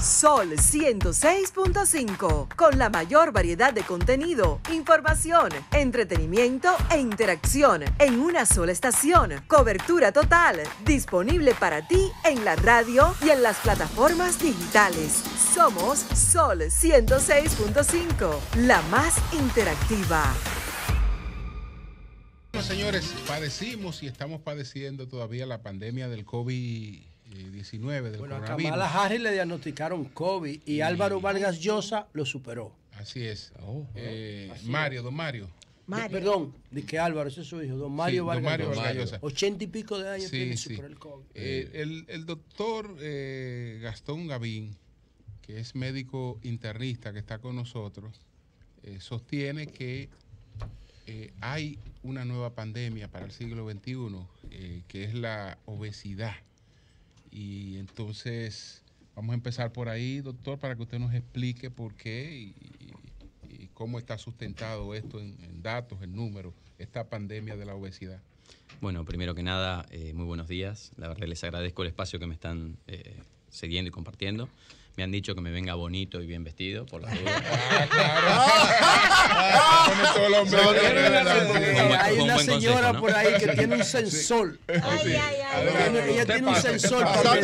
Sol 106.5, con la mayor variedad de contenido, información, entretenimiento e interacción en una sola estación. Cobertura total, disponible para ti en la radio y en las plataformas digitales. Somos Sol 106.5, la más interactiva. Bueno, señores, padecimos y estamos padeciendo todavía la pandemia del COVID-19, del coronavirus. A Kamala Harris le diagnosticaron COVID y Álvaro Vargas Llosa lo superó. Así es. Mario, don Mario. Perdón, de que Álvaro, ese es su hijo, don Mario Vargas Llosa. 80 y pico de años tiene superó el COVID. El doctor Gastón Gavín, que es médico internista que está con nosotros, sostiene que hay una nueva pandemia para el siglo XXI, que es la obesidad. Y entonces vamos a empezar por ahí, doctor, para que usted nos explique por qué y cómo está sustentado esto en datos, en números, esta pandemia de la obesidad. Bueno, primero que nada, muy buenos días. La verdad les agradezco el espacio que me están cediendo y compartiendo. Me han dicho que me venga bonito y bien vestido, por la duda. Hay una señora por ahí que tiene un sensor. Ella tiene un sensor. Pasaste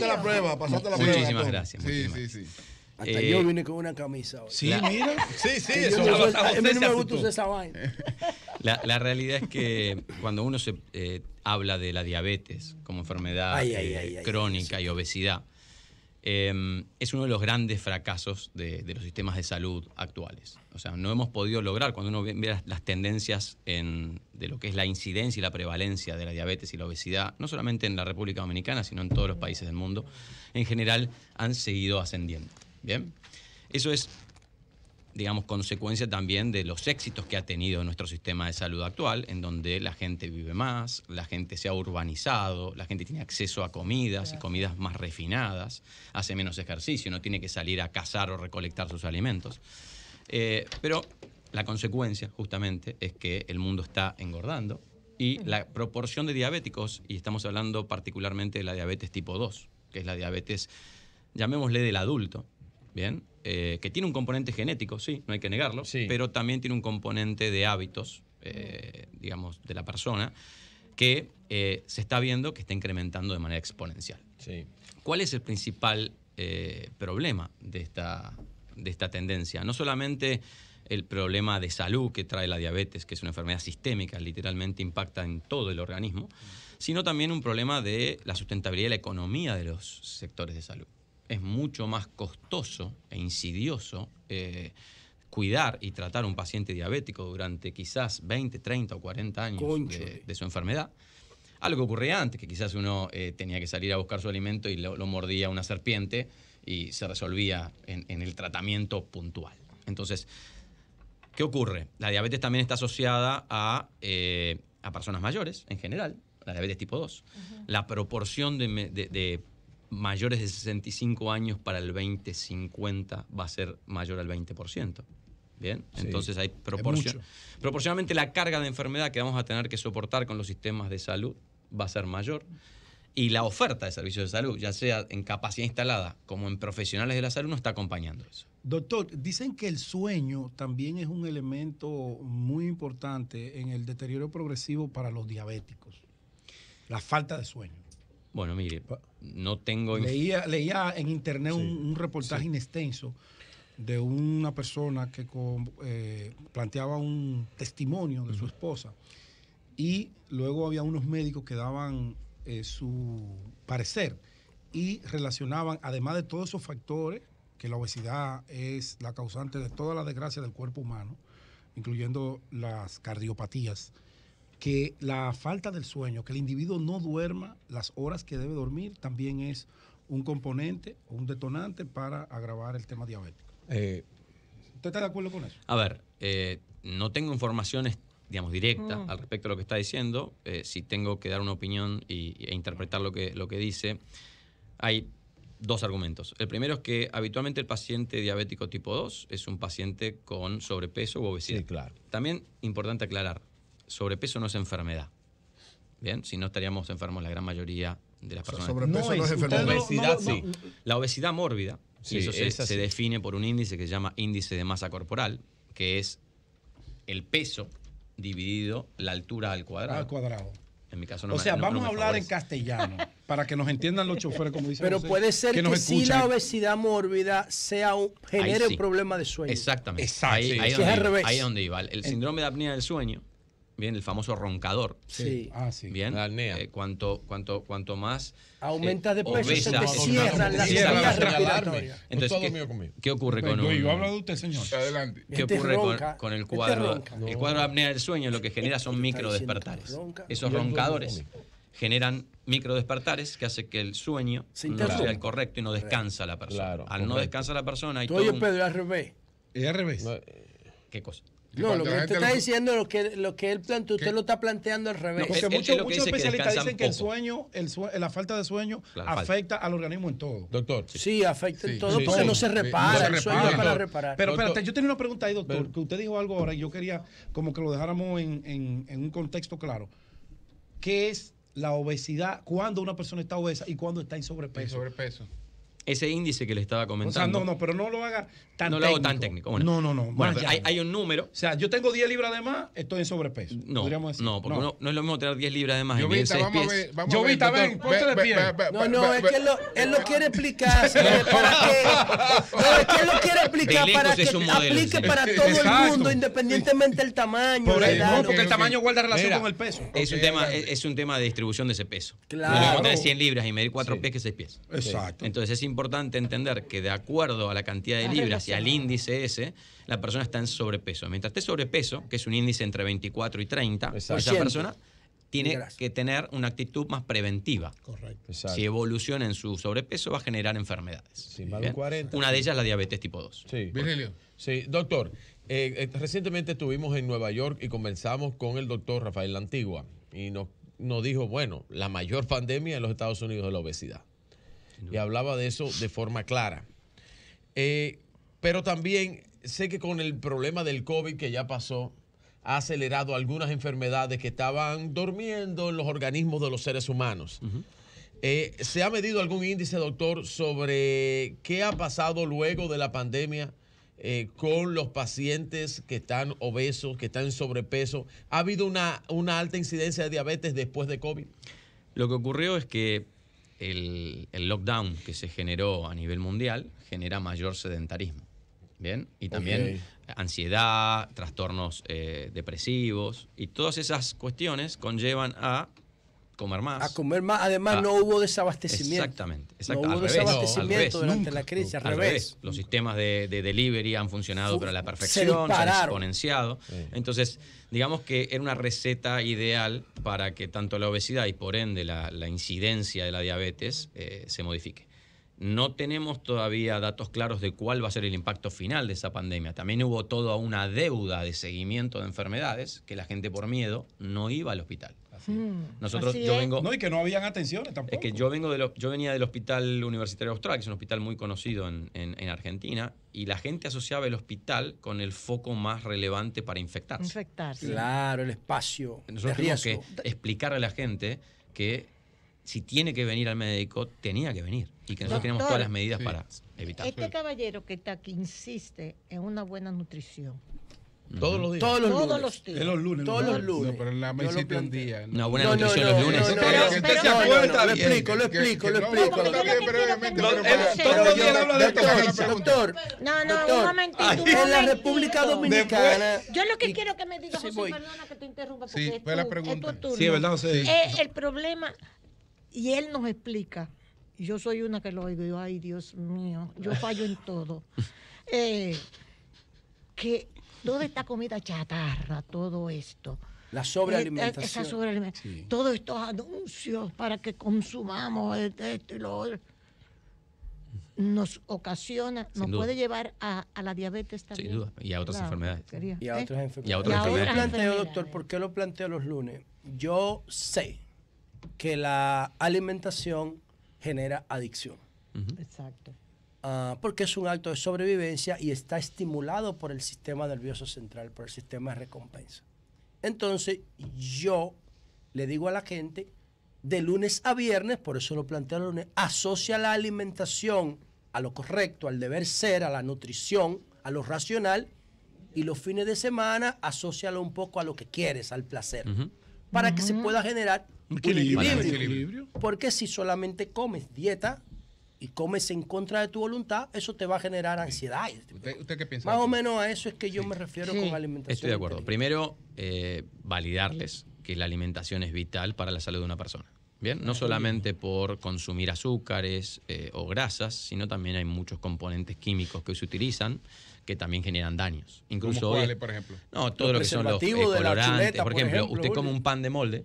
la prueba. Muchísimas gracias. Sí. Hasta yo vine con una camisa hoy. Sí, mira. Sí, eso. A mí no me gusta usar esa vaina. La realidad es que cuando uno se habla de la diabetes como enfermedad crónica y obesidad, es uno de los grandes fracasos de los sistemas de salud actuales. O sea, no hemos podido lograr, cuando uno ve las tendencias de lo que es la incidencia y la prevalencia de la diabetes y la obesidad, no solamente en la República Dominicana, sino en todos los países del mundo, en general han seguido ascendiendo. Bien, eso es, digamos, consecuencia también de los éxitos que ha tenido nuestro sistema de salud actual, en donde la gente vive más, la gente se ha urbanizado, la gente tiene acceso a comidas y comidas más refinadas, hace menos ejercicio, no tiene que salir a cazar o recolectar sus alimentos. Pero la consecuencia, justamente, es que el mundo está engordando y la proporción de diabéticos, y estamos hablando particularmente de la diabetes tipo 2, que es la diabetes, llamémosle del adulto, ¿bien? Que tiene un componente genético, sí, no hay que negarlo, pero también tiene un componente de hábitos, digamos, de la persona, que se está viendo que está incrementando de manera exponencial. Sí. ¿Cuál es el principal problema de esta tendencia? No solamente el problema de salud que trae la diabetes, que es una enfermedad sistémica, literalmente impacta en todo el organismo, sino también un problema de la sustentabilidad y la economía de los sectores de salud. Es mucho más costoso e insidioso cuidar y tratar a un paciente diabético durante quizás 20, 30 o 40 años de su enfermedad. Algo que ocurría antes, que quizás uno tenía que salir a buscar su alimento y lo mordía una serpiente y se resolvía en el tratamiento puntual. Entonces, ¿qué ocurre? La diabetes también está asociada a personas mayores en general, la diabetes tipo 2. La proporción de mayores de 65 años para el 2050 va a ser mayor al 20%. ¿Bien? Sí. Entonces hay proporcionalmente la carga de enfermedad que vamos a tener que soportar con los sistemas de salud va a ser mayor. Y la oferta de servicios de salud, ya sea en capacidad instalada como en profesionales de la salud, no está acompañando eso. Doctor, dicen que el sueño también es un elemento muy importante en el deterioro progresivo para los diabéticos. La falta de sueño. Bueno, mire, no tengo... Leía en internet un reportaje inextenso de una persona que planteaba un testimonio de su esposa y luego había unos médicos que daban su parecer y relacionaban, además de todos esos factores, que la obesidad es la causante de toda la desgracia del cuerpo humano, incluyendo las cardiopatías, que la falta del sueño, que el individuo no duerma las horas que debe dormir, también es un componente o un detonante para agravar el tema diabético. ¿Usted está de acuerdo con eso? A ver, no tengo informaciones, digamos, directas al respecto de lo que está diciendo. Si tengo que dar una opinión e interpretar lo que dice, hay dos argumentos. El primero es que habitualmente el paciente diabético tipo 2 es un paciente con sobrepeso u obesidad. Sí, claro. También, importante aclarar, sobrepeso no es enfermedad. Bien, si no estaríamos enfermos la gran mayoría de las personas. Sobrepeso no es enfermedad. Obesidad, sí. La obesidad mórbida, sí, y eso se define por un índice que se llama índice de masa corporal, que es el peso dividido la altura al cuadrado. Al cuadrado. En mi caso vamos a hablar en castellano para que nos entiendan los choferes, como dicen. Pero puede ser que si la obesidad mórbida genere un problema de sueño. Exactamente. Ahí es donde iba. El síndrome de apnea del sueño, bien, el famoso roncador. Sí. Bien. La apnea. Cuanto más aumenta de peso, se obesa, te cierran las vías respiratorias. Entonces, ¿qué ocurre con yo hablo de usted, señor. Adelante. ¿Qué ocurre con el cuadro? El cuadro de apnea del sueño lo que genera son microdespertares. Esos roncadores generan microdespertares que hace que el sueño no sea el correcto y no descansa la persona. Al no descansa la persona hay todo Oye, Pedro, al revés. ¿Es al revés? ¿Qué cosa? No, lo que usted está diciendo, lo que él planteó, usted lo está planteando al revés. Porque muchos especialistas dicen que el sueño, la falta de sueño afecta al organismo en todo. Doctor. Sí, afecta en todo porque no se repara. El sueño es para reparar. Pero espérate, yo tenía una pregunta ahí, doctor, que usted dijo algo ahora y yo quería como que lo dejáramos en un contexto claro. ¿Qué es la obesidad? ¿Cuándo una persona está obesa y cuándo está en sobrepeso? Ese índice que le estaba comentando. O sea, pero no lo haga tan técnico. No lo hago tan técnico. Bueno, no. Bueno, hay un número. O sea, yo tengo 10 libras de más, estoy en sobrepeso. No, porque no es lo mismo tener 10 libras de más y medir 6 pies. Jovita, ven, ponte de pie. No, es que él lo quiere explicar. Es que él lo quiere explicar para que aplique para todo el mundo, independientemente del tamaño. Porque el tamaño guarda relación con el peso. Es un tema de distribución de ese peso. Claro. Lo mismo tener 100 libras y medir 4 pies que 6 pies. Exacto. Entonces es importante entender que de acuerdo a la cantidad de libras y al índice ese, la persona está en sobrepeso. Mientras esté sobrepeso, que es un índice entre 24 y 30, esa persona tiene que tener una actitud más preventiva. Correcto. Si evoluciona en su sobrepeso, va a generar enfermedades. Sí, más de 40. Una de ellas es la diabetes tipo 2. Sí, Virgilio. Sí, doctor. Recientemente estuvimos en Nueva York y conversamos con el doctor Rafael Lantigua y nos dijo, bueno, la mayor pandemia en los Estados Unidos es la obesidad. Y hablaba de eso de forma clara. Pero también sé que con el problema del COVID que ya pasó, ha acelerado algunas enfermedades que estaban durmiendo en los organismos de los seres humanos. ¿Se ha medido algún índice, doctor, sobre qué ha pasado luego de la pandemia con los pacientes que están obesos, que están en sobrepeso? ¿Ha habido una alta incidencia de diabetes después de COVID? Lo que ocurrió es que el lockdown que se generó a nivel mundial genera mayor sedentarismo. ¿Bien? Y también ansiedad, trastornos depresivos y todas esas cuestiones conllevan a comer más. A comer más. Además, no hubo desabastecimiento. Exactamente. No hubo desabastecimiento durante la crisis. Al revés. Los sistemas de delivery han funcionado pero a la perfección, se han exponenciado. Entonces, digamos que era una receta ideal para que tanto la obesidad y por ende la incidencia de la diabetes se modifique. No tenemos todavía datos claros de cuál va a ser el impacto final de esa pandemia. También hubo toda una deuda de seguimiento de enfermedades que la gente por miedo no iba al hospital. Nosotros, yo vengo. No, y que no habían atenciones tampoco. Es que yo venía del Hospital Universitario Austral, que es un hospital muy conocido en Argentina, y la gente asociaba el hospital con el foco más relevante para infectarse. Claro, el espacio. Nosotros tenemos que explicarle a la gente que si tiene que venir al médico, tenía que venir. Y que nosotros tenemos todas las medidas para evitarlo. Este caballero que está aquí insiste en una buena nutrición. Todos los días. Todos los lunes. Todos los lunes. No, pero en la mesita un día. Una buena nutrición los lunes. Lo explico. Todos los días habla de esto. Doctor. Un momentito. En la República Dominicana. Yo lo que quiero que me diga, José, perdona que te interrumpa, porque fue la pregunta. Sí, es verdad, José. El problema, y él nos explica, y yo soy una que lo oigo, y yo, ay, Dios mío, yo fallo en todo, que toda esta comida chatarra, todo esto. La sobrealimentación. Esa sobrealimentación. Todos estos anuncios para que consumamos esto y lo otro. Nos ocasiona, nos puede llevar a la diabetes también. Sin duda. Y a otras enfermedades. Y a otras enfermedades. Y a otras enfermedades. Doctor, ¿por qué lo planteo los lunes? Yo sé que la alimentación genera adicción. Exacto. Porque es un acto de sobrevivencia y está estimulado por el sistema nervioso central, por el sistema de recompensa. Entonces, yo le digo a la gente de lunes a viernes, por eso lo planteo el lunes, asocia la alimentación a lo correcto, al deber ser, a la nutrición, a lo racional, y los fines de semana asócialo un poco a lo que quieres, al placer, para que se pueda generar un equilibrio. Porque si solamente comes dieta y comes en contra de tu voluntad, eso te va a generar ansiedad. ¿Usted qué piensa? Más o menos a eso es que yo me refiero con alimentación. Estoy de acuerdo. Primero, validarles que la alimentación es vital para la salud de una persona. Bien, no solamente por consumir azúcares o grasas, sino también hay muchos componentes químicos que se utilizan que también generan daños. Incluso ¿Cómo cuáles, por ejemplo? No, todo lo que son los colorantes. Chuleta, por ejemplo, usted come un pan de molde,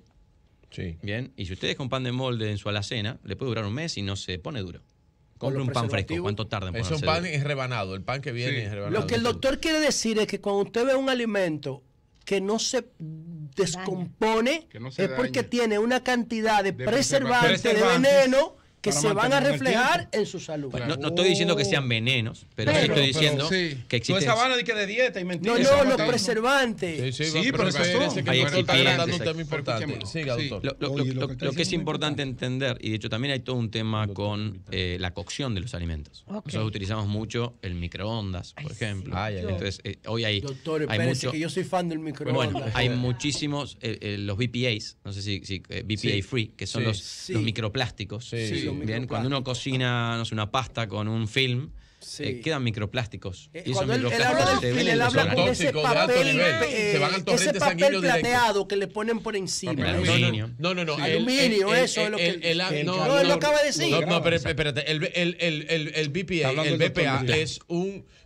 bien, y si usted deja un pan de molde en su alacena, le puede durar un mes y no se pone duro. Compre un pan fresco. ¿Cuánto tarda en ponerse duro? Es un pan es rebanado. El pan que viene es rebanado. Lo que el doctor quiere decir es que cuando usted ve un alimento que no se descompone, es porque tiene una cantidad de preservantes, de veneno que se van a reflejar en su salud. Bueno, no estoy diciendo que sean venenos, pero sí estoy diciendo que existe. No es sabana de dieta y mentira. No, los preservantes. Sí, pero hay excipientes. Un tema importante. Siga, doctor. Lo que es importante entender, y de hecho también hay todo un tema con la cocción de los alimentos. Nosotros utilizamos mucho el microondas, por ejemplo. Entonces, hoy hay. Doctor, espérese que yo soy fan del microondas. Bueno, hay muchísimos, los BPAs, no sé si BPA free, que son los microplásticos. Bien, cuando uno cocina, no sé, una pasta con un film, quedan microplásticos. Y esos microplásticos se ven en los órganos. Se van al torrente sanguíneo plateado que le ponen por encima. Aluminio. No. Aluminio, eso es lo que no, él lo acaba de decir. No, pero espérate. El BPA es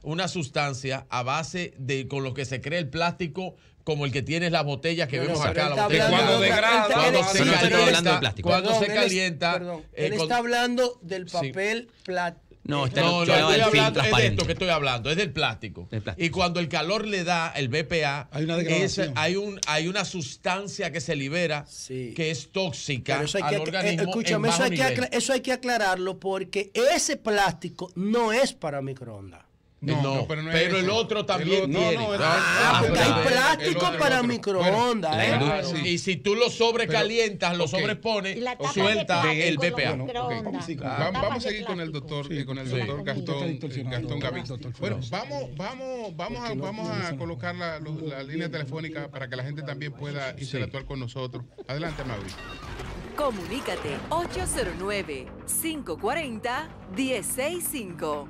una sustancia a base de con lo que se crea el plástico, como el que tiene las botellas que vemos acá. Cuando degrada, cuando se calienta. Él está hablando del papel plástico. No, estoy hablando es de esto que estoy hablando, es del plástico. Y cuando el calor le da el BPA, hay una sustancia que se libera que es tóxica al organismo. Escúchame, eso hay que aclararlo porque ese plástico no es para microondas. Pero el otro también tiene. Porque hay plástico para microondas. Y si tú lo sobrecalientas, lo sobrepones, suelta el BPA. Vamos a seguir con el doctor Gastón Gavín. Bueno, vamos a colocar la línea telefónica para que la gente también pueda interactuar con nosotros. Adelante, Mauricio. Comunícate 809-540-1065.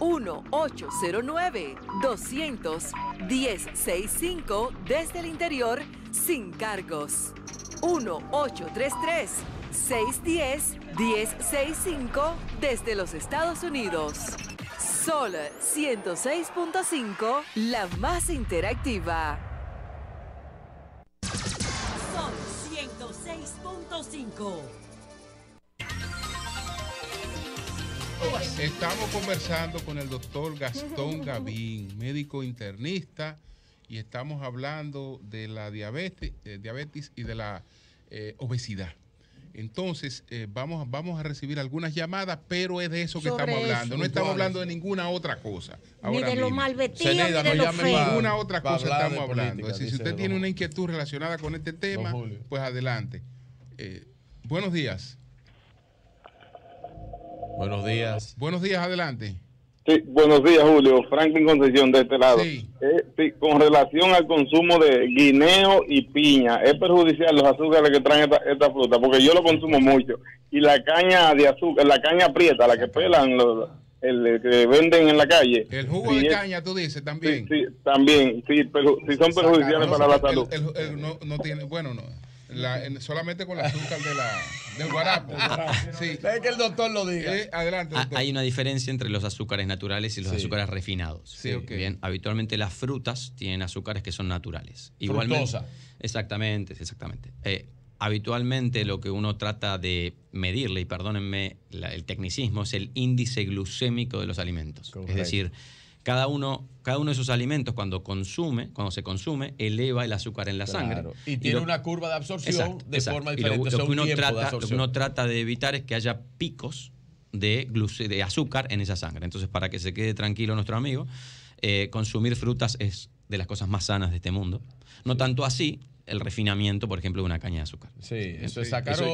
1-809-200-1065 desde el interior sin cargos. 1-833-610-1065 desde los Estados Unidos. Sol 106.5, la más interactiva. Sol 106.5. Estamos conversando con el doctor Gastón Gavín, médico internista, y estamos hablando de la diabetes y de la obesidad. Entonces, vamos a recibir algunas llamadas, pero es de eso que estamos hablando. No estamos hablando de ninguna otra cosa. Ni de lo mal vestido, ni de lo feo. Ninguna otra cosa estamos hablando. Es decir, si usted tiene una inquietud relacionada con este tema, pues adelante. Buenos días. Buenos días. Buenos días, adelante. Sí, buenos días, Julio. Franklin Concepción, de este lado. Sí. Con relación al consumo de guineo y piña, ¿es perjudicial los azúcares que traen esta fruta? Porque yo lo consumo mucho. Y la caña de azúcar, la caña prieta, la que pelan, el que venden en la calle. El jugo de caña, tú dices, también. Sí, también. Sí, pero si son perjudiciales para la salud. No tiene, bueno, no. Solamente con el azúcar del guarapo. Sí. Es que el doctor lo diga. Adelante, doctor. Hay una diferencia entre los azúcares naturales y los azúcares refinados. Sí, okay. Bien, habitualmente las frutas tienen azúcares que son naturales. Fructosa. Exactamente. Habitualmente lo que uno trata de medirle, y perdónenme el tecnicismo, es el índice glucémico de los alimentos. Correcto. Es decir, cada uno de esos alimentos cuando se consume, eleva el azúcar en la sangre. Y tiene una curva de absorción forma diferente. Lo que uno trata de evitar es que haya picos de azúcar en esa sangre. Entonces, para que se quede tranquilo nuestro amigo, consumir frutas es de las cosas más sanas de este mundo. No tanto así el refinamiento, por ejemplo, de una caña de azúcar. Sí, eso es sacarosa.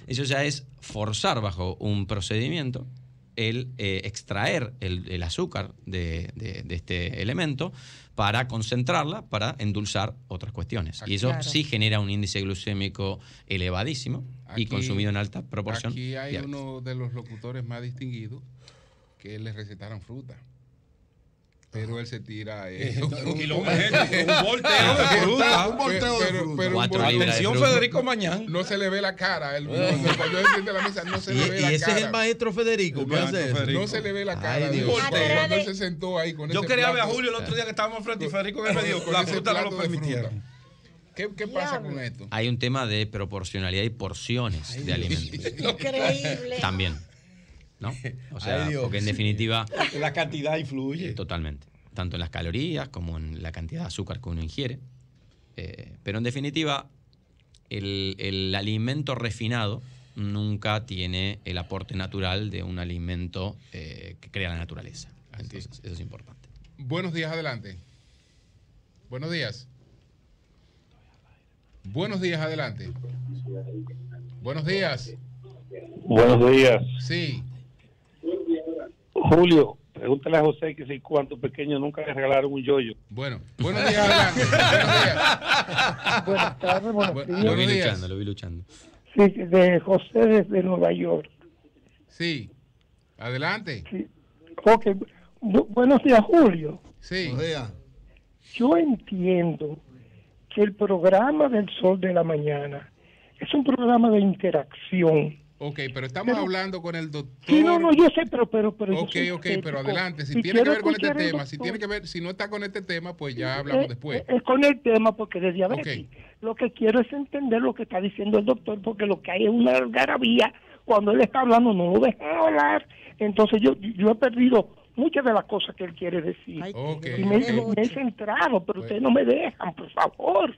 Eso ya es forzar bajo un procedimiento el extraer el azúcar de este elemento para concentrarla, para endulzar otras cuestiones. Y eso sí genera un índice glucémico elevadísimo y consumido en alta proporción. Aquí hay uno de los locutores más distinguidos que le recetaron fruta. Pero él se tira un kilómetro, un volteo de fruta. Un volteo de fruta. Atención, Federico Mañán. No se le ve la cara. Cuando él siente la mesa, no se le ve la cara. Y ese es el maestro Federico. ¿Qué hace eso? No se le ve la cara. Cuando él se sentó ahí con ese Yo quería ver a Julio el otro día que estábamos frente y Federico me dijo la fruta no lo permitieron. ¿Qué pasa con esto? Hay un tema de proporcionalidad y porciones de alimentos. Increíble. También. ¿No? O sea, porque en definitiva... La cantidad influye. Totalmente. Tanto en las calorías como en la cantidad de azúcar que uno ingiere. Pero en definitiva, el alimento refinado nunca tiene el aporte natural de un alimento que crea la naturaleza. Entonces, eso es importante. Buenos días, adelante. Buenos días. Buenos días, adelante. Buenos días. Buenos días. Sí. Julio, pregúntale a José que si cuántos pequeños nunca le regalaron un yoyo. Bueno, buenos días, adelante. Buenas tardes, buenos días. Lo vi luchando. Sí, de José desde Nueva York. Sí, adelante. Sí. Ok, buenos días, Julio. Sí. Buenos días. Yo entiendo que el programa del Sol de la Mañana es un programa de interacción. Ok, pero estamos hablando con el doctor. Sí, no, yo sé, pero Ok, pero adelante. Si tiene que ver con este tema, si no está con este tema, pues ya hablamos después. Es con el tema porque de diabetes. Lo que quiero es entender lo que está diciendo el doctor, porque lo que hay es una algarabía. Cuando él está hablando, no lo deja hablar. Entonces yo he perdido muchas de las cosas que él quiere decir. Y me he centrado, pero ustedes no me dejan, por favor.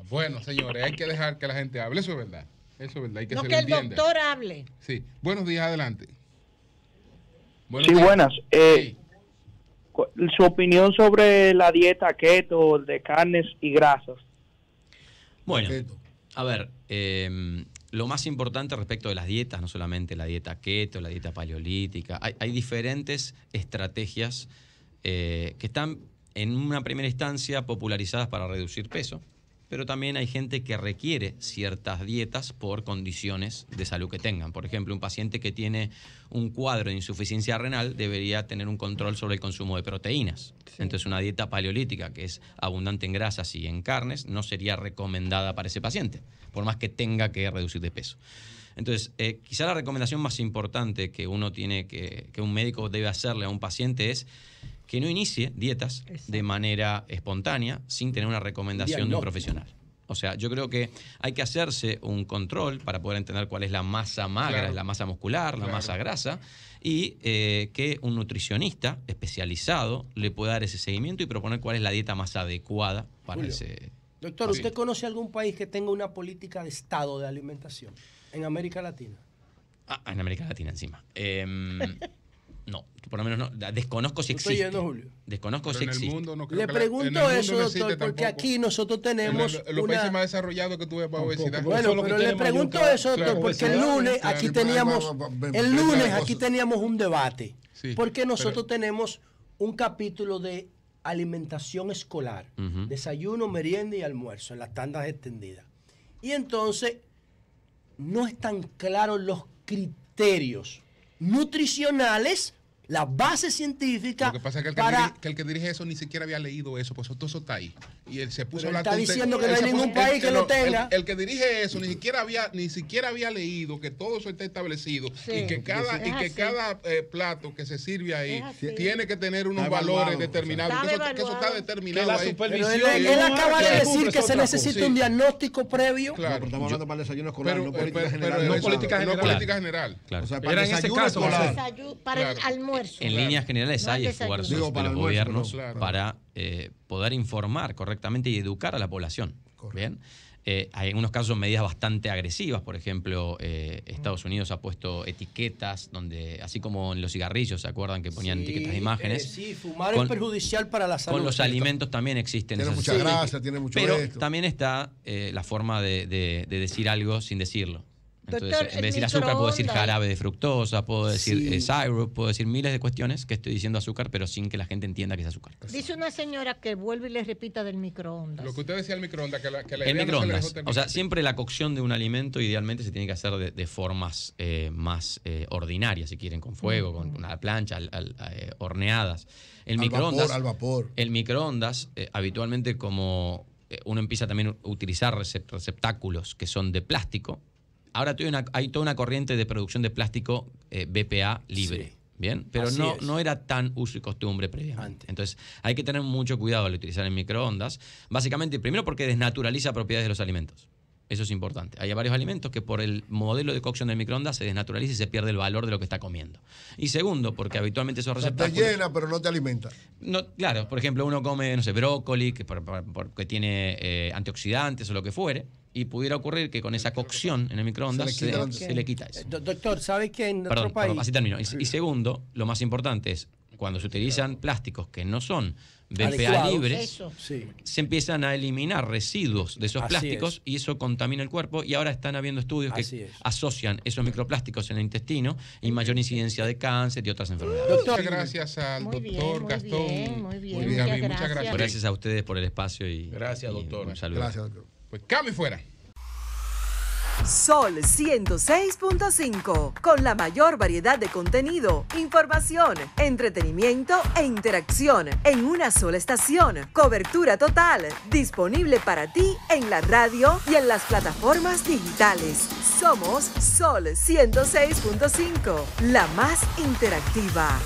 Bueno, señores, hay que dejar que la gente hable, eso es verdad. Eso es verdad, hay que no se que le el entienda. doctor hable. Sí, buenos días, adelante. Buenas. Su opinión sobre la dieta keto de carnes y grasas. Bueno, a ver, lo más importante respecto de las dietas, no solamente la dieta keto, la dieta paleolítica, hay diferentes estrategias que están en una primera instancia popularizadas para reducir peso, pero también hay gente que requiere ciertas dietas por condiciones de salud que tengan. Por ejemplo, un paciente que tiene un cuadro de insuficiencia renal debería tener un control sobre el consumo de proteínas. Sí. Entonces, una dieta paleolítica que es abundante en grasas y en carnes no sería recomendada para ese paciente, por más que tenga que reducir de peso. Entonces, quizá la recomendación más importante que uno tiene que un médico debe hacerle a un paciente es que no inicie dietas de manera espontánea sin tener una recomendación de un profesional. O sea, yo creo que hay que hacerse un control para poder entender cuál es la masa magra, la masa muscular, la masa grasa, y que un nutricionista especializado le pueda dar ese seguimiento y proponer cuál es la dieta más adecuada para ese... Doctor, ¿usted conoce algún país que tenga una política de estado de alimentación en América Latina? En América Latina encima. No, por lo menos no. Desconozco si existe. Desconozco si existe. Le pregunto eso, doctor, porque aquí nosotros tenemos los países más desarrollados que tuve para obesidad. Bueno, pero le pregunto eso, doctor, porque el lunes aquí teníamos un debate. Porque nosotros tenemos un capítulo de alimentación escolar, desayuno, merienda y almuerzo en las tandas extendidas. Y entonces no están claros los criterios nutricionales, la base científica. Lo que pasa es que el que dirige eso ni siquiera había leído eso, pues todo eso está ahí. Y él se puso a hablar. Está diciendo que no hay ningún país que lo tenga. El que dirige eso ni siquiera había leído que todo eso está establecido y que cada plato que se sirve ahí tiene que tener unos valores determinados. Que eso está determinado ahí. Pero él acaba de decir que se necesita un diagnóstico previo. Claro, pero estamos hablando para el desayuno escolar, no política general. No política general. Claro. O sea, para el desayuno escolar. Para el almuerzo. En líneas generales hay esfuerzos de los gobiernos para poder informar correctamente y educar a la población. ¿Bien? Hay en unos casos medidas bastante agresivas. Por ejemplo, Estados Unidos ha puesto etiquetas donde, así como en los cigarrillos, ¿se acuerdan que ponían etiquetas de imágenes? Sí, fumar es perjudicial para la salud. Con los alimentos también existen. Tiene mucha grasa, tiene mucho Pero esto. también está la forma de decir algo sin decirlo. Entonces, Doctor, en vez de decir azúcar, puedo decir jarabe de fructosa, puedo decir syrup, puedo decir miles de cuestiones que estoy diciendo azúcar, pero sin que la gente entienda que es azúcar. Dice una señora que vuelve y le repita del microondas. Lo que usted decía del microondas, que la el idea microondas. No se le dejó O sea, siempre la cocción de un alimento idealmente se tiene que hacer de formas más ordinarias, si quieren, con fuego, con una plancha, horneadas. El microondas, al vapor. El microondas, habitualmente, como uno empieza también a utilizar receptáculos que son de plástico. Ahora hay toda una corriente de producción de plástico BPA libre. Sí. Bien, pero no era tan uso y costumbre previamente. Entonces hay que tener mucho cuidado al utilizar el microondas. Básicamente, primero porque desnaturaliza propiedades de los alimentos. Eso es importante. Hay varios alimentos que por el modelo de cocción del microondas se desnaturaliza y se pierde el valor de lo que está comiendo. Y segundo, porque habitualmente esos receptáculos... Te llena, pero no te alimenta. No, claro, por ejemplo, uno come, no sé, brócoli, porque tiene antioxidantes o lo que fuere, y pudiera ocurrir que con esa cocción en el microondas se le quita eso. Doctor, ¿sabes que en nuestro país... Perdón, así termino. Y segundo, lo más importante es, cuando se utilizan plásticos que no son BPA libres, se empiezan a eliminar residuos de esos plásticos y eso contamina el cuerpo, y ahora están habiendo estudios que asocian esos microplásticos en el intestino y mayor incidencia de cáncer y otras enfermedades. Muchas gracias al doctor Gastón. Muy bien, muchas gracias. Gracias a ustedes por el espacio y gracias, doctor. Un saludo. Gracias, doctor. Pues cambio fuera. Sol 106.5, con la mayor variedad de contenido, información, entretenimiento e interacción en una sola estación. Cobertura total, disponible para ti en la radio y en las plataformas digitales. Somos Sol 106.5, la más interactiva.